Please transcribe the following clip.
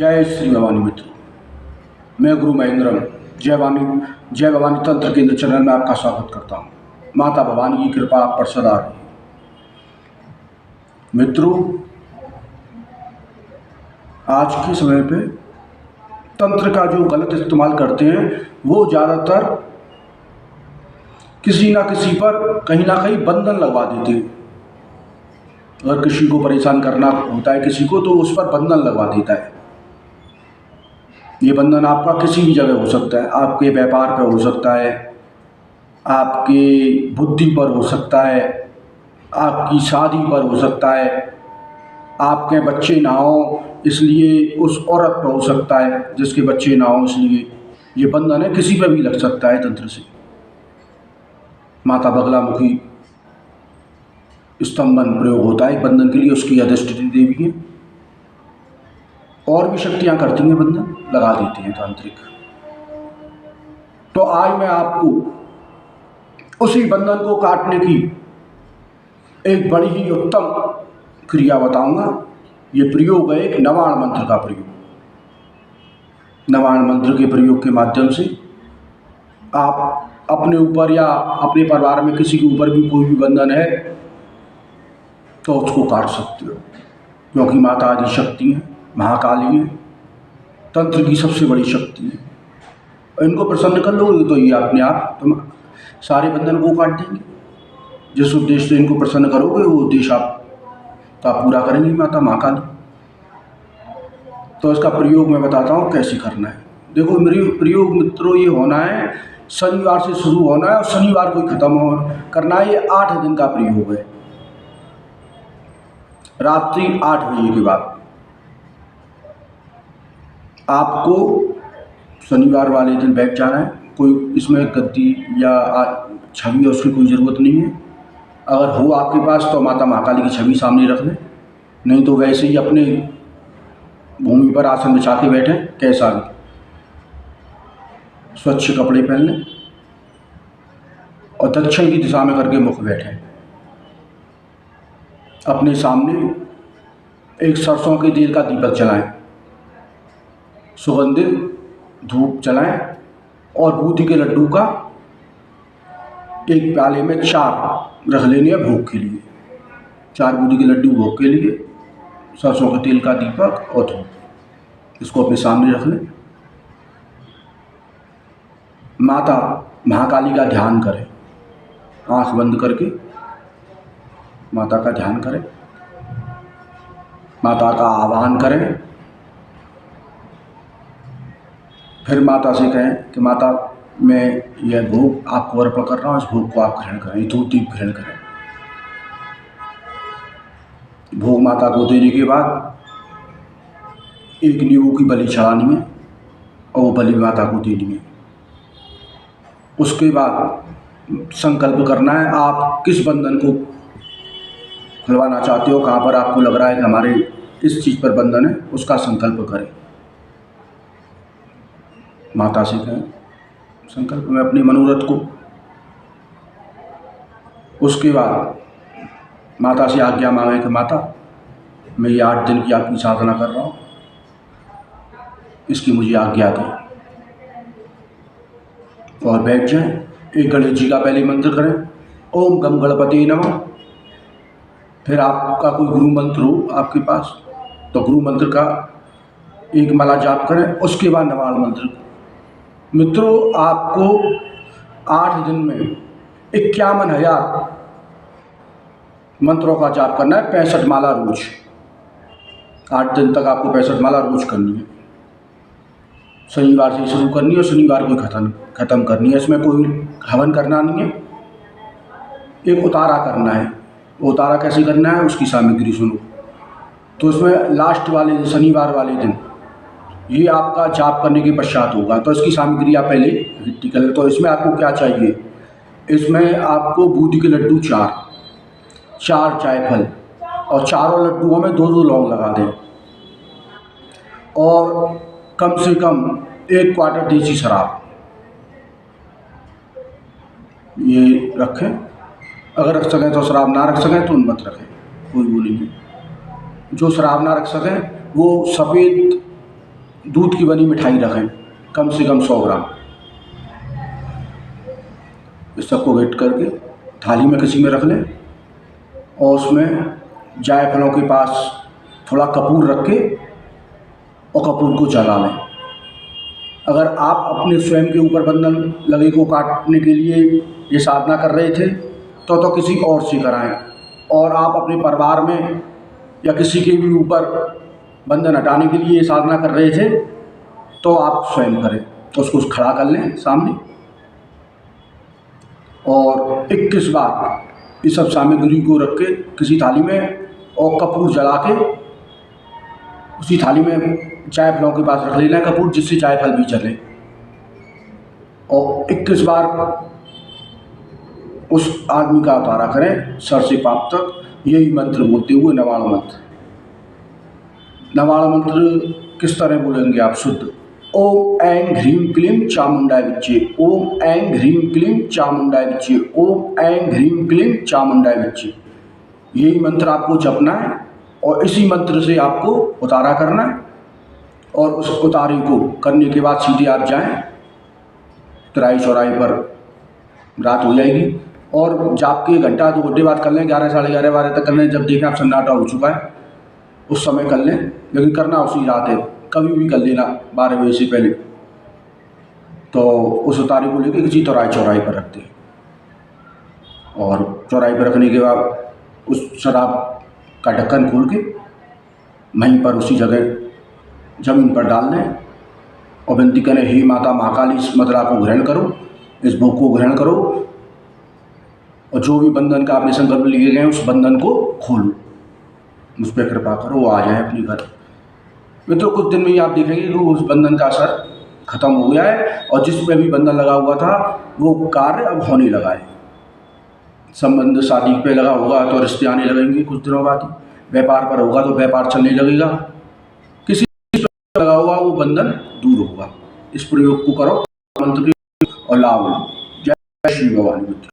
जय श्री भवानी मित्र, मैं गुरु महेंद्रम जय भवानी तंत्र केंद्र चैनल में आपका स्वागत करता हूँ। माता भवानी की कृपा आप पर सदा रहे। मित्रों, आज के समय पे तंत्र का जो गलत इस्तेमाल करते हैं वो ज़्यादातर किसी ना किसी पर कहीं ना कहीं बंधन लगवा देते हैं। अगर किसी को परेशान करना होता है किसी को, तो उस पर बंधन लगवा देता है। ये बंधन आपका किसी भी जगह हो सकता है, आपके व्यापार पर हो सकता है, आपकी बुद्धि पर हो सकता है, आपकी शादी पर हो सकता है, आपके बच्चे ना हो इसलिए उस औरत पर हो सकता है जिसके बच्चे ना हो इसलिए ये बंधन है। किसी पर भी लग सकता है तंत्र से। माता बगलामुखी स्तंभन प्रयोग होता है बंधन के लिए, उसकी अधिष्ठात्री देवी है। और भी शक्तियाँ करती हैं, बंधन लगा देती हैं तांत्रिक। तो आज मैं आपको उसी बंधन को काटने की एक बड़ी ही उत्तम क्रिया बताऊंगा। ये प्रयोग है एक नवाण मंत्र का प्रयोग। नवाण मंत्र के प्रयोग के माध्यम से आप अपने ऊपर या अपने परिवार में किसी के ऊपर भी कोई भी बंधन है तो उसको काट सकते हो, क्योंकि माता आदि शक्ति है, महाकाली है, तंत्र की सबसे बड़ी शक्ति है। इनको प्रसन्न कर लोगे तो ये अपने आप तुम सारे बंधन को काट देंगे। जिस उद्देश्य से इनको प्रसन्न करोगे वो उद्देश्य आपका पूरा करेंगी माता महाकाली। तो इसका प्रयोग मैं बताता हूँ कैसे करना है। देखो, मेरी प्रयोग मित्रों ये होना है, शनिवार से शुरू होना है और शनिवार को ही खत्म करना है। ये 8 दिन का प्रयोग है, रात्रि 8 बजे के बाद। आपको शनिवार वाले दिन बैठ जाना है। कोई इसमें गद्दी या छवि उसकी कोई ज़रूरत नहीं है। अगर हो आपके पास तो माता महाकाली की छवि सामने रख लें, नहीं तो वैसे ही अपने भूमि पर आसन बिछा के बैठें, कैसा भी। स्वच्छ कपड़े पहन लें और दक्षिण की दिशा में करके मुख बैठें। अपने सामने एक सरसों के तेल का दीपक जलाएं, सुगंधित धूप जलाएं और बूंदी के लड्डू का एक प्याले में 4 रख लेने हैं भोग के लिए। 4 बूंदी के लड्डू भोग के लिए, सरसों के तेल का दीपक और धूप, इसको अपने सामने रख लें। माता महाकाली का ध्यान करें, आंख बंद करके माता का ध्यान करें, माता का आह्वान करें। फिर माता से कहें कि माता, मैं यह भोग आपको अर्पण कर रहा हूँ, इस भोग को आप ग्रहण करें, धूप दीप ग्रहण करें। भोग माता को देने के बाद एक नींबू की बलि चढ़ानी है और वो बलि माता को देनी है। उसके बाद संकल्प करना है आप किस बंधन को खुलवाना चाहते हो, कहाँ पर आपको लग रहा है कि हमारे इस चीज़ पर बंधन है, उसका संकल्प करें। माता से कहें संकल्प में अपने मनोरथ को। उसके बाद माता से आज्ञा मांगे कि माता, मैं ये 8 दिन की आपकी साधना कर रहा हूँ, इसकी मुझे आज्ञा दें। और बैठ जाएं। एक गणेश जी का पहले मंत्र करें, ओम गम गणपति नमः। फिर आपका कोई गुरु मंत्र हो आपके पास तो गुरु मंत्र का एक माला जाप करें। उसके बाद नवाण मंत्र। मित्रों, आपको 8 दिन में 51,000 मंत्रों का जाप करना है, 65 माला रोज। 8 दिन तक आपको 65 माला रोज करनी है। शनिवार से शुरू करनी है और शनिवार को ख़त्म करनी है। इसमें कोई हवन करना नहीं है, एक उतारा करना है। उतारा कैसे करना है उसकी सामग्री सुनो। तो इसमें लास्ट वाले दिन, शनिवार वाले दिन, ये आपका जाप करने के पश्चात होगा। तो इसकी सामग्री आप पहले इकट्ठी कर लें। तो इसमें आपको क्या चाहिए, इसमें आपको बूंदी के लड्डू 4 जायफल और चारों लड्डुओं में 2-2 लौंग लगा दें और कम से कम 1 क्वार्टर देसी शराब ये रखें। अगर रख सकें तो शराब, ना रख सकें तो मत रखें, कोई वो नहीं है। जो शराब ना रख सकें वो सफ़ेद दूध की बनी मिठाई रखें, कम से कम 100 ग्राम। इस सबको वेट करके थाली में किसी में रख लें और उसमें जायफलों के पास थोड़ा कपूर रख के और कपूर को जला लें। अगर आप अपने स्वयं के ऊपर बंधन लगे को काटने के लिए ये साधना कर रहे थे तो किसी और से कराएं, और आप अपने परिवार में या किसी के भी ऊपर बंधन हटाने के लिए ये साधना कर रहे थे तो आप स्वयं करें। तो उसको खड़ा कर लें सामने और 21 बार इस सब सामग्री को रख के किसी थाली में और कपूर जला के उसी थाली में जायफलों के पास रख लेना है कपूर, जिससे जायफल भी जले, और 21 बार उस आदमी का उतारा करें सर से पाप तक, यही मंत्र बोलते हुए नवाण मंत्र। नवाण मंत्र किस तरह बोलेंगे आप? शुद्ध ओम ऐं ह्रीं क्लीं चामुंडाय विच्चे, ओम ऐं ह्रीं क्लीं चामुंडाय विच्चे, ओम ऐं ह्रीं क्लीं चामुंडाय विच्चे। यही मंत्र आपको जपना है और इसी मंत्र से आपको उतारा करना है। और उस उतारे को करने के बाद सीधे आप जाएं, तिराई चौराहे पर रात हो जाएगी, और जाप के घंटा 2 घंटे बाद कर लें, 11 साढ़े 11 12 तक कर लें। जब देखें आप सन्नाटा हो चुका है उस समय कर लें, लेकिन करना उसी रात है, कभी भी कर लेना 12 बजे से पहले। तो उस उतारे को लेकर किसी चौराहे पर रखते हैं, और चौराहे पर रखने के बाद उस शराब का ढक्कन खोल के वहीं पर उसी जगह जमीन पर डाल दें और विनती करें, हे माता महाकाली, इस मदरा को ग्रहण करो, इस भोग को ग्रहण करो, और जो भी बंधन का आपने संकल्प लिए गए उस बंधन को खोलो, मुझ पर कृपा करो, वो आ जाए अपनी घर। मित्रों, कुछ दिन में ही आप देखेंगे कि उस बंधन का असर खत्म हो गया है, और जिस पे भी बंधन लगा हुआ था वो कार्य अब होने लगा है। संबंध शादी पे लगा होगा तो रिश्ते आने लगेंगे कुछ दिनों बाद, व्यापार पर होगा तो व्यापार चलने लगेगा, किसी पे लगा हुआ वो बंधन दूर होगा। इस प्रयोग को करो मंत्र और लाभ लो। जय श्री भवानी।